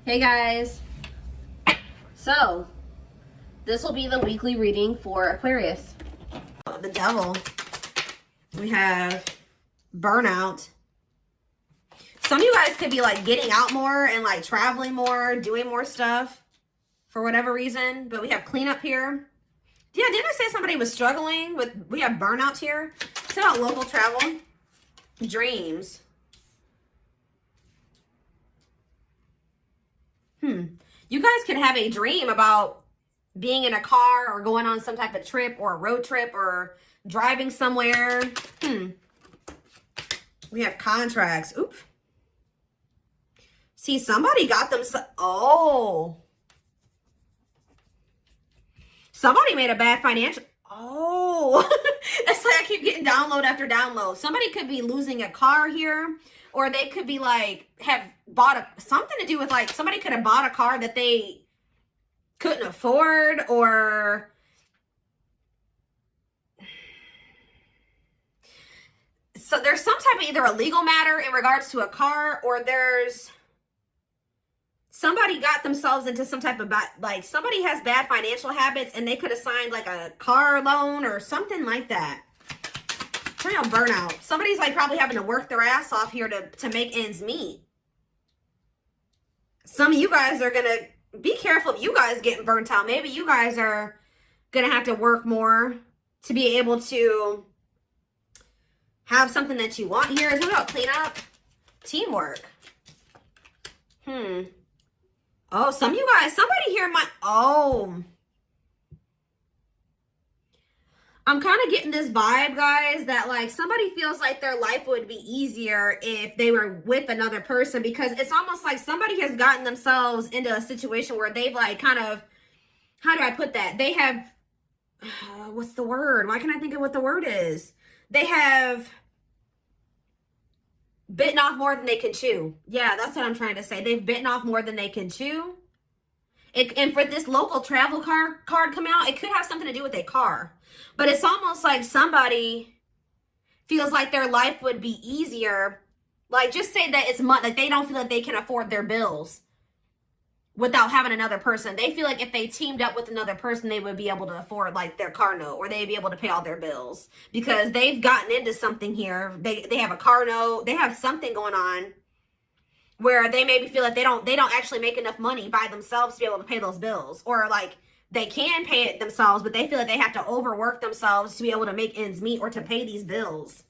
Hey guys, so this will be the weekly reading for Aquarius. The devil. We have burnout. Some of you guys could be like getting out more and like traveling more, doing more stuff for whatever reason. But we have cleanup here. Yeah, didn't I say somebody was struggling with, we have burnout here. It's about local travel. Dreams. You guys could have a dream about being in a car or going on some type of trip or a road trip or driving somewhere. We have contracts. Oops. See, somebody got them. Somebody made a bad financial. It's like I keep getting download after download. Somebody could be losing a car here. Or they could be like, have bought something to do with like, somebody could have bought a car that they couldn't afford, or so there's some type of either a legal matter in regards to a car, or there's somebody got themselves into some type of like somebody has bad financial habits and they could have signed like a car loan or something like that. Turn on burnout. Somebody's like probably having to work their ass off here to make ends meet. Some of you guys are gonna be careful of you guys getting burnt out. Maybe you guys are gonna have to work more to be able to have something that you want here. Is it about cleanup? Teamwork. Oh, some of you guys, somebody here might, I'm kind of getting this vibe, guys, that like somebody feels like their life would be easier if they were with another person, because it's almost like somebody has gotten themselves into a situation where they've like kind of, how do I put that? They have, what's the word? Why can't I think of what the word is? They have bitten off more than they can chew. Yeah, that's what I'm trying to say. They've bitten off more than they can chew. And for this local travel card come out, it could have something to do with a car. But it's almost like somebody feels like their life would be easier. Like, just say that it's money, like they don't feel like they can afford their bills without having another person. They feel like if they teamed up with another person, they would be able to afford like their car note, or they'd be able to pay all their bills because they've gotten into something here. They have a car note. They have something going on where they maybe feel like they don't actually make enough money by themselves to be able to pay those bills, or like they can pay it themselves, but they feel like they have to overwork themselves to be able to make ends meet or to pay these bills.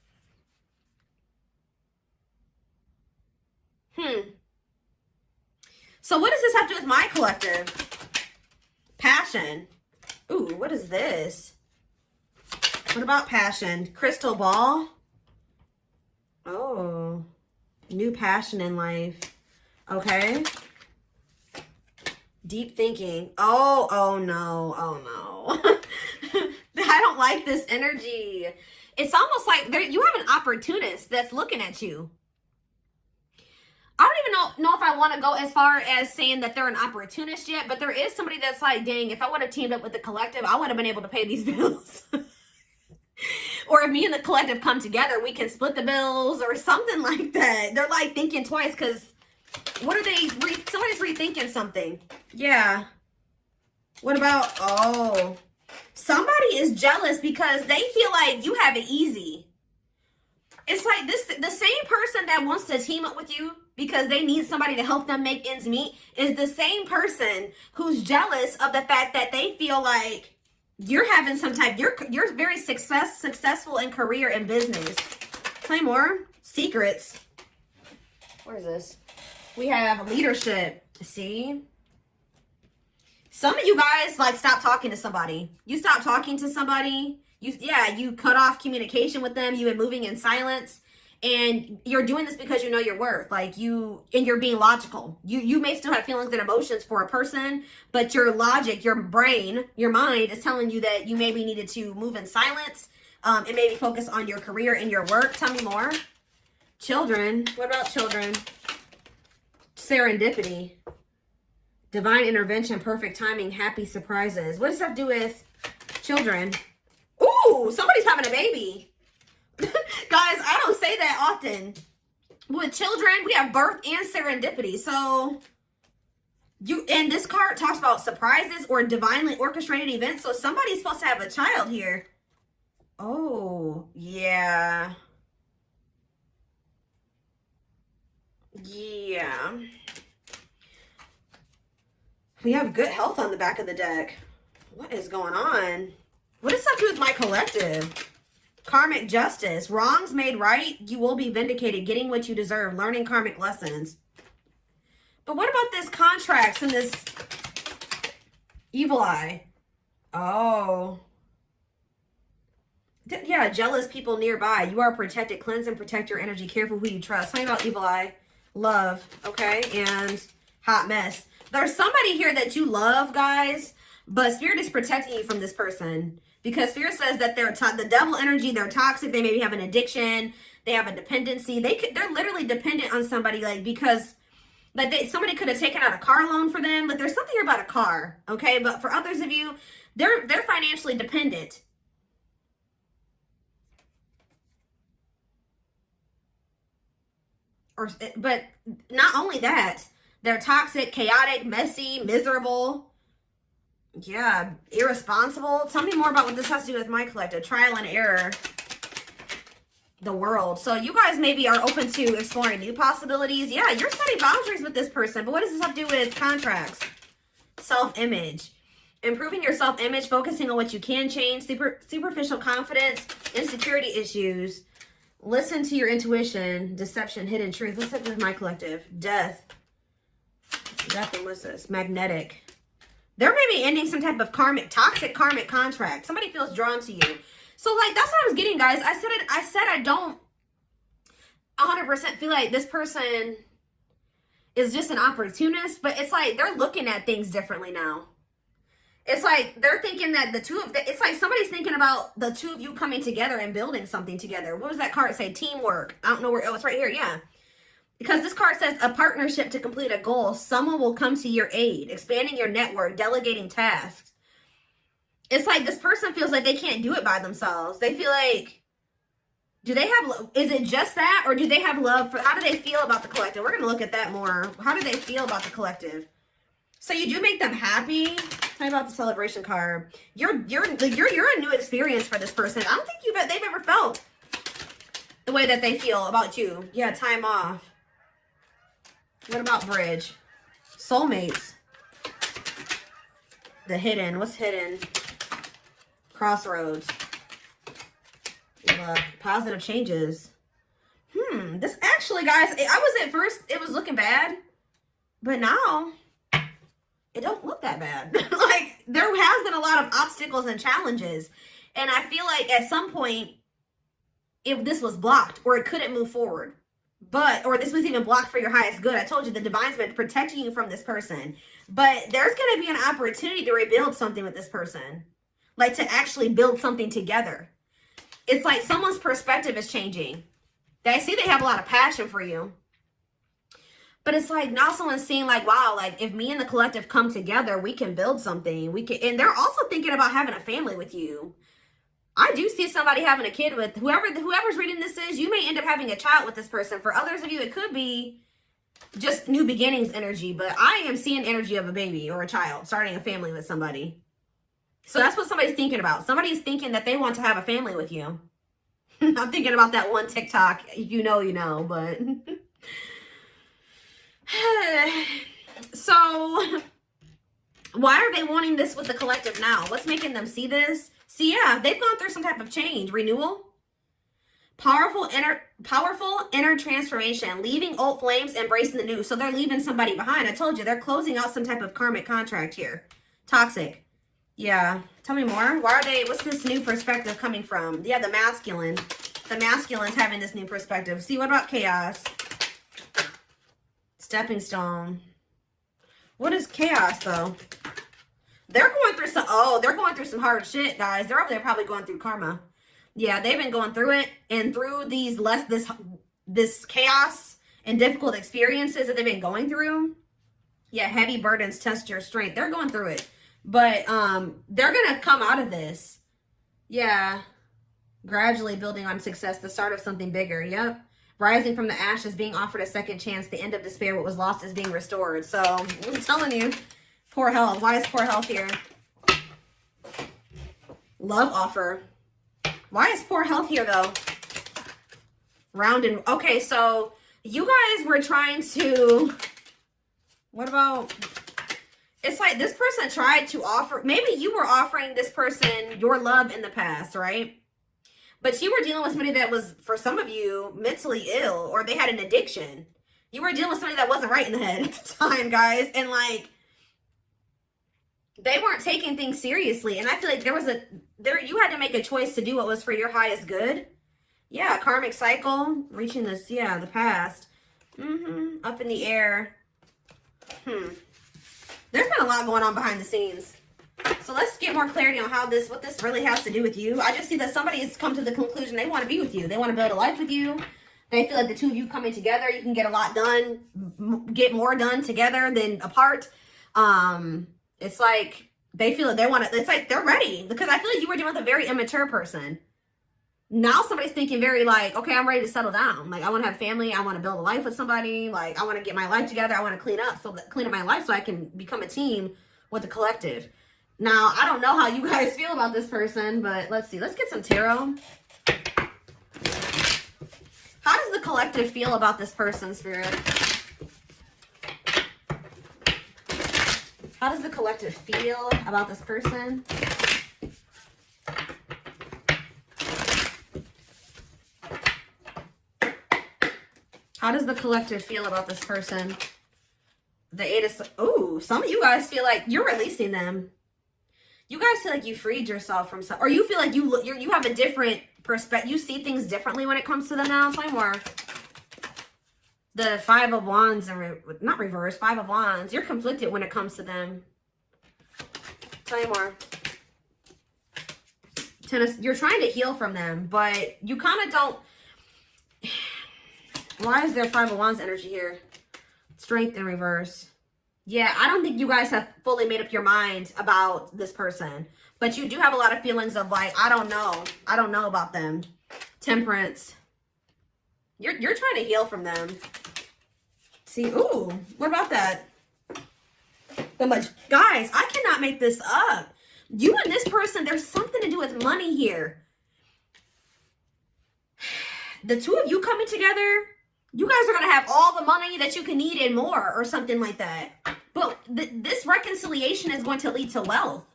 So what does this have to do with my collective? Passion. Ooh, what is this? What about passion? Crystal ball. Oh, new passion in life. Okay. Deep thinking. Oh no. I don't like this energy. It's almost like you have an opportunist that's looking at you. I don't even know if I want to go as far as saying that they're an opportunist yet, but there is somebody that's like, dang, if I would have teamed up with the collective, I would have been able to pay these bills. Or if me and the collective come together, we can split the bills or something like that. They're like thinking twice, because what are they? Somebody's rethinking something. Yeah. What about, somebody is jealous because they feel like you have it easy. It's like the same person that wants to team up with you because they need somebody to help them make ends meet is the same person who's jealous of the fact that they feel like you're having some type, you're very successful in career and business. Play more. Secrets. Where is this? We have leadership. See? Some of you guys like stop talking to somebody. You stop talking to somebody. You cut off communication with them. You've been moving in silence. And you're doing this because you know your worth. Like and you're being logical. You may still have feelings and emotions for a person, but your logic, your brain, your mind is telling you that you maybe needed to move in silence and maybe focus on your career and your work. Tell me more. Children. What about children? Serendipity. Divine intervention, perfect timing, happy surprises. What does that do with children? Ooh, somebody's having a baby. Guys, I don't say that often. With children, we have birth and serendipity. So And this card talks about surprises or divinely orchestrated events. So somebody's supposed to have a child here. Oh, yeah. Yeah. We have good health on the back of the deck. What is going on? What does that do with my collective? Karmic justice. Wrongs made right. You will be vindicated. Getting what you deserve. Learning karmic lessons. But what about this contracts and this evil eye? Oh. Yeah, jealous people nearby. You are protected. Cleanse and protect your energy. Careful who you trust. Something about evil eye. Love. Okay. And hot mess. There's somebody here that you love, guys. But Spirit is protecting you from this person. Because Spirit says that they're the devil energy. They're toxic. They maybe have an addiction. They have a dependency. They're literally dependent on somebody, like, because like somebody could have taken out a car loan for them. Like, there's something here about a car, okay? But for others of you, they're financially dependent. But not only that, they're toxic, chaotic, messy, miserable. Yeah, irresponsible. Tell me more about what this has to do with my collective. Trial and error. The world. So you guys maybe are open to exploring new possibilities. Yeah, you're setting boundaries with this person. But what does this have to do with contracts? Self-image. Improving your self-image, focusing on what you can change, superficial confidence, insecurity issues. Listen to your intuition, deception, hidden truth. What's up with my collective? Death. Death and what's this? Magnetic. They're maybe ending some type of toxic karmic contract. Somebody feels drawn to you. So, like, that's what I was getting, guys. I said I don't 100% feel like this person is just an opportunist, but it's like they're looking at things differently now. It's like they're thinking that it's like somebody's thinking about the two of you coming together and building something together. What does that card say? Teamwork. I don't know where. Oh, it's right here. Yeah. Because this card says a partnership to complete a goal. Someone will come to your aid, expanding your network, delegating tasks. It's like this person feels like they can't do it by themselves. They feel like, is it just that? Or do they have love for, how do they feel about the collective? We're going to look at that more. How do they feel about the collective? So you do make them happy. Tell me about the celebration card. You're a new experience for this person. I don't think they've ever felt the way that they feel about you. Yeah, time off. What about bridge? Soulmates. The hidden. What's hidden? Crossroads. Positive changes. This actually, guys, at first, it was looking bad. But now, it don't look that bad. Like, there has been a lot of obstacles and challenges. And I feel like at some point, if this was blocked or it couldn't move forward. Or this was even blocked for your highest good. I told you the divine's been protecting you from this person. But there's going to be an opportunity to rebuild something with this person. Like, to actually build something together. It's like someone's perspective is changing. I see they have a lot of passion for you. But it's like now someone's seeing like, wow, like if me and the collective come together, we can build something. And they're also thinking about having a family with you. I do see somebody having a kid with whoever's reading this is. You may end up having a child with this person. For others of you, it could be just new beginnings energy. But I am seeing energy of a baby or a child starting a family with somebody. So that's what somebody's thinking about. Somebody's thinking that they want to have a family with you. I'm thinking about that one TikTok. You know, but... So, why are they wanting this with the collective now? What's making them see this? See, yeah, they've gone through some type of change. Renewal. Powerful inner transformation. Leaving old flames, embracing the new. So they're leaving somebody behind. I told you, they're closing out some type of karmic contract here. Toxic. Yeah. Tell me more. What's this new perspective coming from? Yeah, the masculine. The masculine's having this new perspective. See, what about chaos? Stepping stone. What is chaos, though? They're going through some hard shit, guys. They're over there probably going through karma. Yeah, they've been going through it. And through this chaos and difficult experiences that they've been going through. Yeah, heavy burdens test your strength. They're going through it. But they're going to come out of this. Yeah. Gradually building on success, the start of something bigger. Yep. Rising from the ashes, being offered a second chance, the end of despair, what was lost is being restored. So I'm telling you, poor health. Why is poor health here? Love offer. Why is poor health here though? Round and okay, so you guys were trying to, what about, it's like this person tried to offer, maybe you were offering this person your love in the past, right? But you were dealing with somebody that was, for some of you, mentally ill, or they had an addiction. You were dealing with somebody that wasn't right in the head at the time, guys. And like, they weren't taking things seriously. And I feel like you had to make a choice to do what was for your highest good. Yeah, karmic cycle, reaching this, yeah, the past. Up in the air. There's been a lot going on behind the scenes. So let's get more clarity on what this really has to do with you. I just see that somebody has come to the conclusion they want to be with you. They want to build a life with you. They feel like the two of you coming together, you can get a lot done, get more done together than apart. It's like they feel like they want to, it's like they're ready, because I feel like you were dealing with a very immature person. Now somebody's thinking very like, okay, I'm ready to settle down. Like, I want to have family. I want to build a life with somebody. Like, I want to get my life together. I want to clean up my life so I can become a team with the collective. Now, I don't know how you guys feel about this person, but let's see. Let's get some tarot. How does the collective feel about this person, Spirit? How does the collective feel about this person? How does the collective feel about this person? The Eight of... Oh, some of you guys feel like you're releasing them. You guys feel like you freed yourself from some... Or you feel like you have a different perspective. You see things differently when it comes to them now. Tell me more. The Five of Wands, and not reverse, Five of Wands. You're conflicted when it comes to them. Tell me more. You're trying to heal from them, but you kind of don't... Why is there Five of Wands energy here? Strength in reverse. Yeah, I don't think you guys have fully made up your mind about this person. But you do have a lot of feelings of like, I don't know. I don't know about them. Temperance. You're trying to heal from them. See, ooh, what about that? Guys, I cannot make this up. You and this person, there's something to do with money here. The two of you coming together, you guys are going to have all the money that you can need and more, or something like that. But this reconciliation is going to lead to wealth.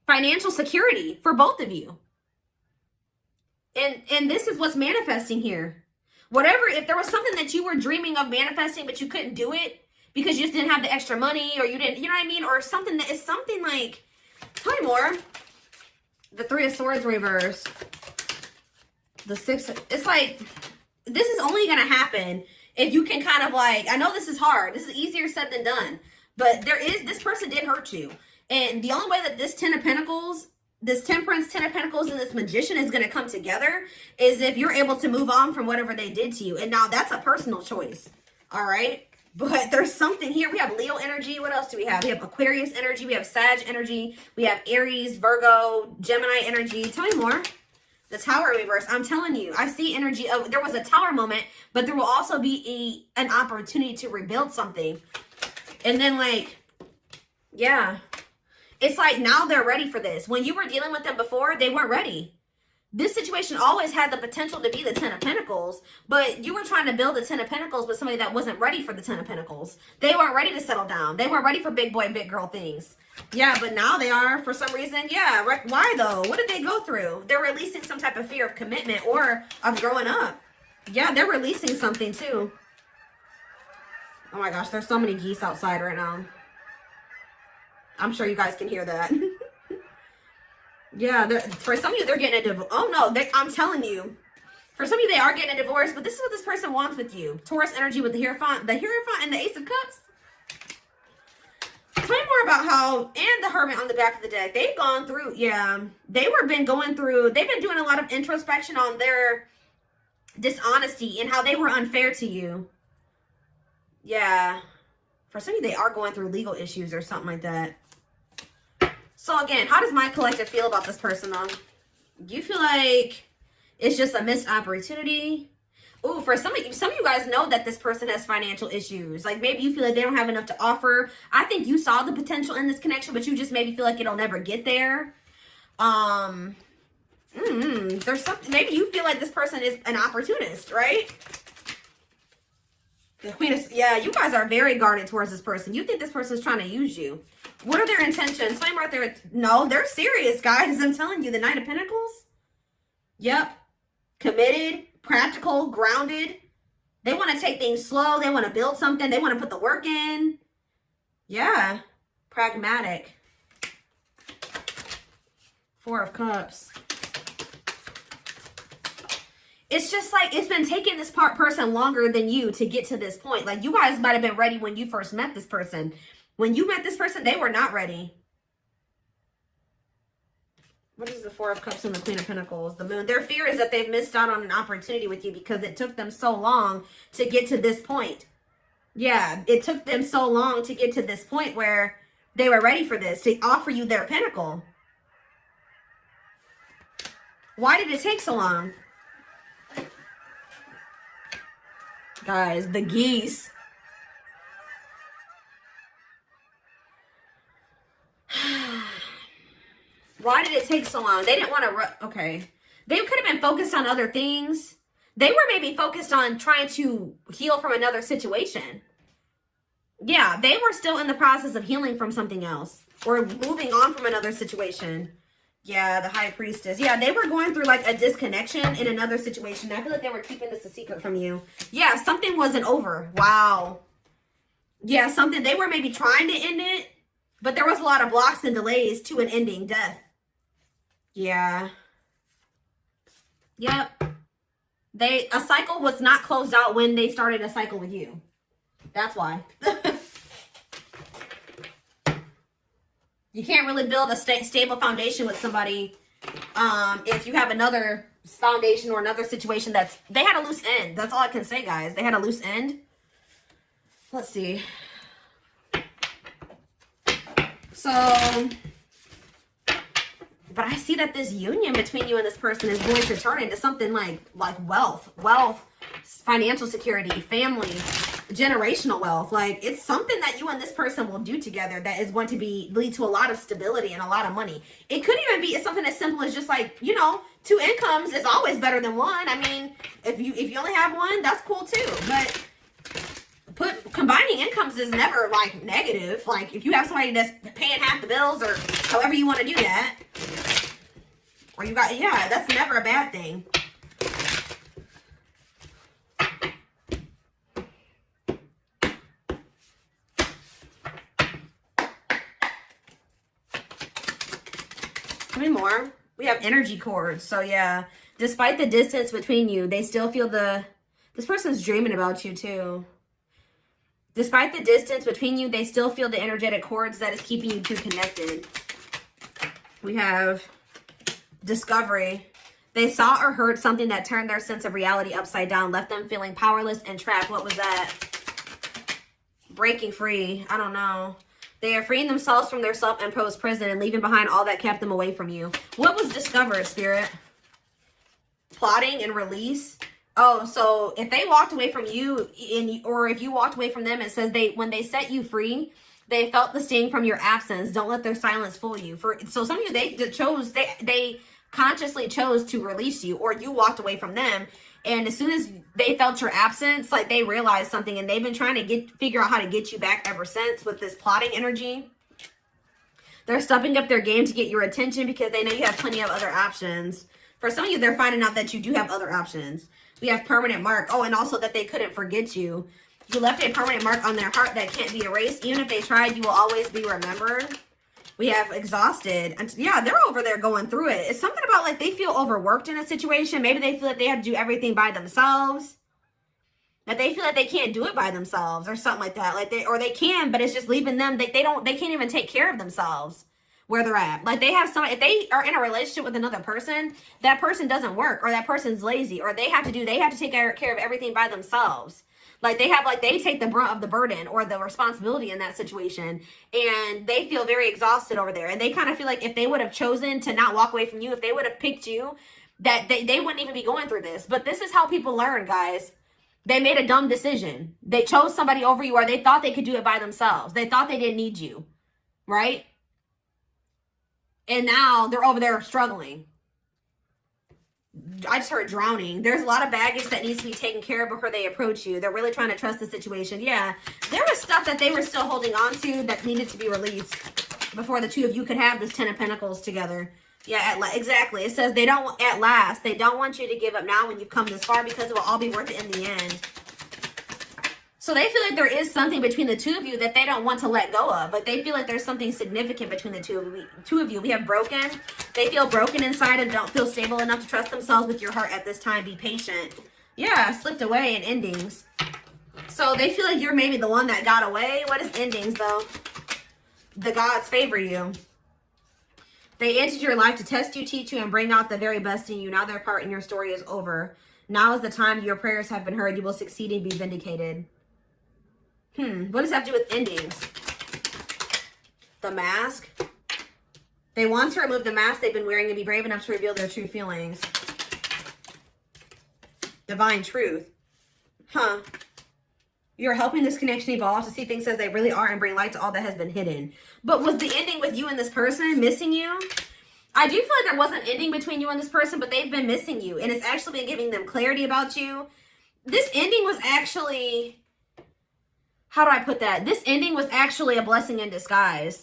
Financial security for both of you. And this is what's manifesting here. Whatever, if there was something that you were dreaming of manifesting, but you couldn't do it because you just didn't have the extra money, or you didn't, you know what I mean? Or something that is something like, tell me more. The Three of Swords reverse. The Six, it's like, this is only going to happen if you can kind of like, I know this is hard. This is easier said than done. But this person did hurt you. And the only way that this Ten of Pentacles, this Temperance, Ten of Pentacles, and this Magician is going to come together is if you're able to move on from whatever they did to you. And now that's a personal choice. All right. But there's something here. We have Leo energy. What else do we have? We have Aquarius energy. We have Sag energy. We have Aries, Virgo, Gemini energy. Tell me more. The Tower reverse. I'm telling you, I see energy of, there was a Tower moment, but there will also be an opportunity to rebuild something. And then like, yeah, it's like now they're ready for this. When you were dealing with them before, they weren't ready. This situation always had the potential to be the Ten of Pentacles, but you were trying to build the Ten of Pentacles with somebody that wasn't ready for the Ten of Pentacles. They weren't ready to settle down. They weren't ready for big boy, big girl things. Yeah, but now they are for some reason. Yeah, why though? What did they go through? They're releasing some type of fear of commitment or of growing up. Yeah, they're releasing something too. Oh my gosh, there's so many geese outside right now. I'm sure you guys can hear that. Yeah, for some of you, they're getting a divorce. Oh no, I'm telling you. For some of you, they are getting a divorce, but this is what this person wants with you. Taurus energy with the Hierophant and the Ace of Cups. Tell me more about how, and the Hermit on the back of the deck. They've gone through, yeah. They've been doing a lot of introspection on their dishonesty and how they were unfair to you. Yeah. For some of you, they are going through legal issues or something like that. So again, how does my collective feel about this person though? Do you feel like It's just a missed opportunity. Ooh, for some of you guys know that this person has financial issues. Like maybe you feel like they don't have enough to offer. I think you saw the potential in this connection, but you just maybe feel like it'll never get there. There's something, maybe you feel like this person is an opportunist, right? The Queen of, yeah, you guys are very guarded towards this person. You think this person's trying to use you. What are their intentions? Flame right there. No, they're serious, guys. I'm telling you, the Knight of Pentacles. Yep. Committed, practical, grounded. They want to take things slow. They want to build something. They want to put the work in. Yeah. Pragmatic. Four of Cups. It's just like, it's been taking this person longer than you to get to this point. Like, you guys might have been ready when you first met this person. When you met this person, they were not ready. What is the Four of Cups and the Queen of Pentacles? The Moon. Their fear is that they've missed out on an opportunity with you because it took them so long to get to this point. Yeah, it took them so long to get to this point where they were ready for this, to offer you their pinnacle. Why did it take so long? Guys, the geese. Why did it take so long? They didn't want to, okay. They could have been focused on other things. They were maybe focused on trying to heal from another situation. Yeah, they were still in the process of healing from something else. Or moving on from another situation. Yeah, the High Priestess. Yeah, they were going through like a disconnection in another situation. I feel like they were keeping this a secret from you. Yeah, something wasn't over. Wow. Yeah, something. They were maybe trying to end it, but there was a lot of blocks and delays to an ending. Death. Yeah. Yep. A cycle was not closed out when they started a cycle with you. That's why. You can't really build a stable foundation with somebody if you have another foundation or another situation they had a loose end. That's all I can say, guys. They had a loose end. Let's see. So, but I see that this union between you and this person is going to turn into something like wealth, financial security, family, generational wealth. Like, it's something that you and this person will do together that is going to lead to a lot of stability and a lot of money. It could even be something as simple as just like, you know, 2 incomes is always better than one. I mean, if you only have one, that's cool too. But combining incomes is never like negative. Like, if you have somebody that's paying half the bills or however you want to do that, or you got, yeah, that's never a bad thing. Three more. We have energy cords. So yeah, despite the distance between you, they still feel this person's dreaming about you too. Despite the distance between you, they still feel the energetic cords that is keeping you two connected. We have discovery. They saw or heard something that turned their sense of reality upside down, left them feeling powerless and trapped. What was that? Breaking free. I don't know. They are freeing themselves from their self-imposed prison and leaving behind all that kept them away from you. What was discovered, Spirit? Plotting and release. Oh, so if they walked away from you, or if you walked away from them, it says when they set you free, they felt the sting from your absence. Don't let their silence fool you. So some of you, they consciously chose to release you, or you walked away from them. And as soon as they felt your absence, like they realized something, and they've been trying to figure out how to get you back ever since with this plotting energy. They're stepping up their game to get your attention because they know you have plenty of other options. For some of you, they're finding out that you do have other options. We have permanent mark. Oh, and also that they couldn't forget you. You left a permanent mark on their heart that can't be erased. Even if they tried, you will always be remembered. We have exhausted. And yeah, they're over there going through it. It's something about like they feel overworked in a situation. Maybe they feel like they have to do everything by themselves. That they feel like they can't do it by themselves or something like that. Like they can, but it's just leaving them. They can't even take care of themselves where they're at. Like they have somebody, if they are in a relationship with another person, that person doesn't work, or that person's lazy, or they have to take care of everything by themselves. Like they take the brunt of the burden or the responsibility in that situation, and they feel very exhausted over there. And they kind of feel like if they would have chosen to not walk away from you, if they would have picked you, that they wouldn't even be going through this. But this is how people learn, guys. They made a dumb decision. They chose somebody over you, or they thought they could do it by themselves. They thought they didn't need you, right? And now they're over there struggling. I just heard drowning. There's a lot of baggage that needs to be taken care of before they approach you. They're really trying to trust the situation. Yeah, there was stuff that they were still holding on to that needed to be released before the two of you could have this 10 of Pentacles together. Yeah, exactly. It says they don't, at last, they don't want you to give up now when you've come this far, because it will all be worth it in the end. So they feel like there is something between the two of you that they don't want to let go of. But they feel like there's something significant between the two of you. We have broken. They feel broken inside and don't feel stable enough to trust themselves with your heart at this time. Be patient. Yeah, slipped away in endings. So they feel like you're maybe the one that got away. What is endings, though? The gods favor you. They entered your life to test you, teach you, and bring out the very best in you. Now their part in your story is over. Now is the time your prayers have been heard. You will succeed and be vindicated. What does that have to do with endings? The mask. They want to remove the mask they've been wearing and be brave enough to reveal their true feelings. Divine truth. You're helping this connection evolve to see things as they really are and bring light to all that has been hidden. But was the ending with you and this person missing you? I do feel like there was an ending between you and this person, but they've been missing you. And it's actually been giving them clarity about you. This ending was actually... How do I put that? This ending was actually a blessing in disguise.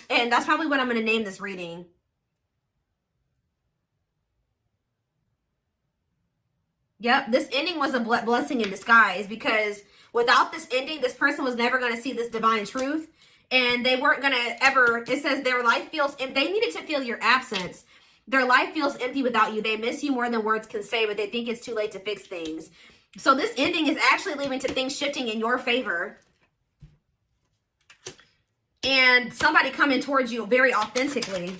And that's probably what I'm going to name this reading. Yep, this ending was a blessing in disguise, because without this ending, this person was never going to see this divine truth. And they weren't going to ever, it says their life feels, if they needed to feel your absence, their life feels empty without you. They miss you more than words can say, but they think it's too late to fix things. So this ending is actually leading to things shifting in your favor. And somebody coming towards you very authentically.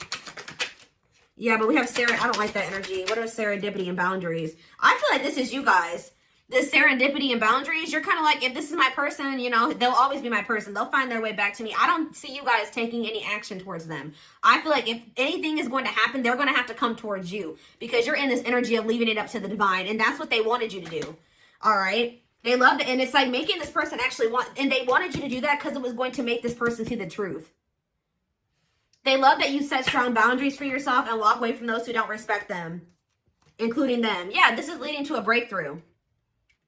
Yeah, but we have I don't like that energy. What are serendipity and boundaries? I feel like this is you guys. This serendipity and boundaries, you're kind of like, if this is my person, you know, they'll always be my person. They'll find their way back to me. I don't see you guys taking any action towards them. I feel like if anything is going to happen, they're going to have to come towards you, because you're in this energy of leaving it up to the divine. And that's what they wanted you to do. All right. They loved it. And it's like making this person actually want, and they wanted you to do that because it was going to make this person see the truth. They love that you set strong boundaries for yourself and walk away from those who don't respect them, including them. Yeah, this is leading to a breakthrough.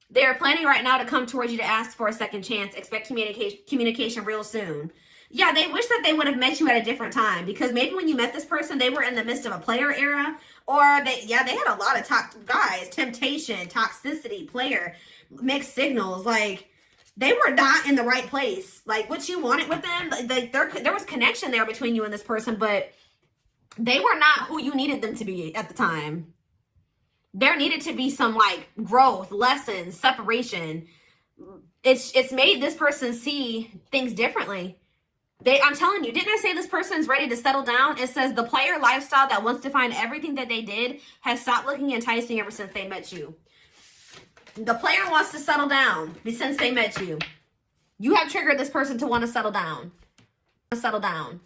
They are planning right now to come towards you to ask for a second chance. Expect communication real soon. Yeah, they wish that they would have met you at a different time, because maybe when you met this person, they were in the midst of a player era, or they had a lot of temptation, toxicity, player, mixed signals. Like, they were not in the right place. Like, what you wanted with them, like there was connection there between you and this person, but they were not who you needed them to be at the time. There needed to be some like growth, lessons, separation. It's made this person see things differently. I'm telling you, didn't I say this person's ready to settle down? It says the player lifestyle that wants to find everything that they did has stopped looking enticing ever since they met you. The player wants to settle down since they met you. You have triggered this person to want to settle down. Settle down.